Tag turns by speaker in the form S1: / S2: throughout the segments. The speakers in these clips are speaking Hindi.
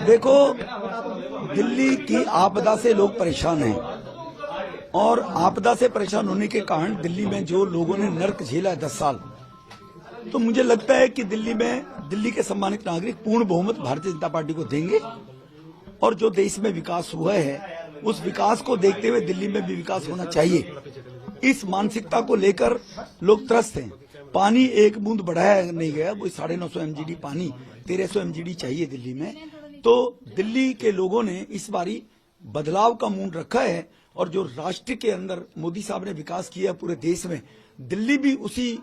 S1: देखो, दिल्ली की आपदा से लोग परेशान हैं और आपदा से परेशान होने के कारण दिल्ली में जो लोगों ने नर्क झेला है 10 साल, तो मुझे लगता है कि दिल्ली के सम्मानित नागरिक पूर्ण बहुमत भारतीय जनता पार्टी को देंगे और जो देश में विकास हुआ है उस विकास को देखते हुए दिल्ली में भी विकास होना चाहिए। इस मानसिकता को लेकर लोग त्रस्त हैं। पानी एक बूंद बढ़ाया नहीं गया, वो 950 MGD पानी 1300 MGD चाहिए दिल्ली में। तो दिल्ली के लोगों ने इस बारी बदलाव का मूड रखा है और जो राष्ट्र के अंदर मोदी साहब ने विकास किया पूरे देश में, दिल्ली भी उसी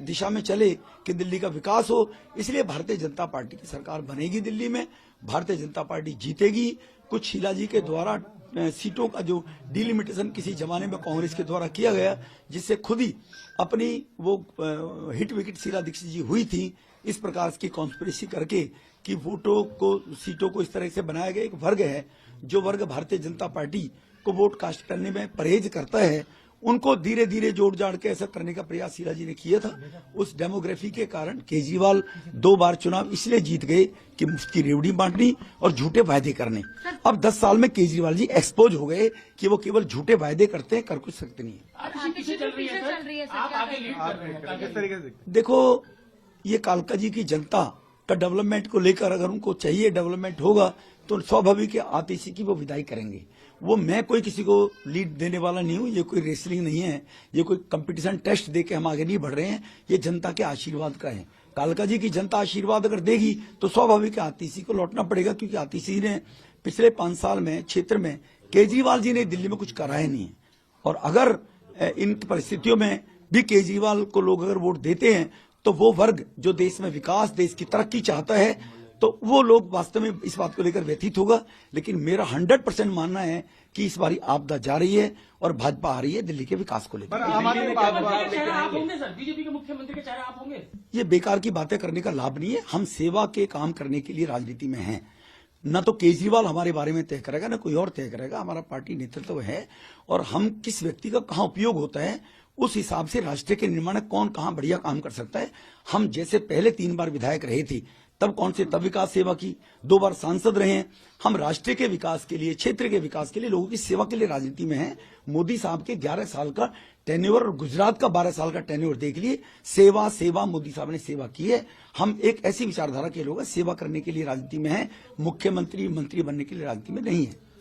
S1: दिशा में चले कि दिल्ली का विकास हो। इसलिए भारतीय जनता पार्टी की सरकार बनेगी दिल्ली में, भारतीय जनता पार्टी जीतेगी। कुछ शीला जी के द्वारा सीटों का जो डिलिमिटेशन किसी जमाने में कांग्रेस के द्वारा किया गया, जिससे खुद ही अपनी वो हिट विकेट शीला दीक्षित जी हुई थी, इस प्रकार की कॉन्स्पिरेसी करके कि वोटों को सीटों को इस तरह से बनाया गया। एक वर्ग है जो वर्ग भारतीय जनता पार्टी को वोट कास्ट करने में परहेज करता है, उनको धीरे धीरे जोड़ जाड़ के ऐसा करने का प्रयास शीला जी ने किया था। उस डेमोग्राफी के कारण केजरीवाल 2 बार चुनाव इसलिए जीत गए कि मुफ्त की रेवड़ी बांटनी और झूठे वायदे करने। अब 10 साल में केजरीवाल जी एक्सपोज हो गए कि वो केवल झूठे वायदे करते हैं, कर कुछ सकते नहीं है। देखो, ये कालका जी की जनता का डेवलपमेंट को लेकर अगर उनको चाहिए डेवलपमेंट होगा तो स्वाभाविक आतिशी की वो विदाई करेंगे। वो मैं कोई किसी को लीड देने वाला नहीं हूं, ये कोई रेसलिंग नहीं है, ये कोई कंपटीशन टेस्ट दे के हम आगे नहीं बढ़ रहे हैं, ये जनता के आशीर्वाद का है। कालका जी की जनता आशीर्वाद अगर देगी तो स्वाभाविक आतिशी को लौटना पड़ेगा, क्योंकि आतिशी ने पिछले 5 साल में क्षेत्र में केजरीवाल जी ने दिल्ली में कुछ कराया नहीं है। और अगर इन परिस्थितियों में भी केजरीवाल को लोग अगर वोट देते हैं तो वो वर्ग जो देश में विकास, देश की तरक्की चाहता है, तो वो लोग वास्तव में इस बात को लेकर व्यथित होगा। लेकिन मेरा 100% मानना है कि इस बारी आपदा जा रही है और भाजपा आ रही है दिल्ली के विकास को लेकर।
S2: बीजेपी के मुख्यमंत्री के चेहरे आप होंगे?
S1: ये बेकार की बातें करने का लाभ नहीं है। हम सेवा के काम करने के लिए राजनीति में हैं। न तो केजरीवाल हमारे बारे में तय करेगा, न कोई और तय करेगा। हमारा पार्टी नेतृत्व है और हम किस व्यक्ति का कहाँ उपयोग होता है उस हिसाब से राष्ट्र के निर्माण में कौन कहाँ बढ़िया काम कर सकता है। हम जैसे पहले 3 बार विधायक रहे थे तब कौन से तब विकास सेवा की, 2 बार सांसद रहे हैं। हम राष्ट्र के विकास के लिए, क्षेत्र के विकास के लिए, लोगों की सेवा के लिए राजनीति में हैं। मोदी साहब के 11 साल का टेन्योर और गुजरात का 12 साल का टेन्योर देख लिए। सेवा सेवा मोदी साहब ने सेवा की है। हम एक ऐसी विचारधारा के लोग हैं, सेवा करने के लिए राजनीति में हैं, मुख्यमंत्री मंत्री बनने के लिए राजनीति में नहीं है।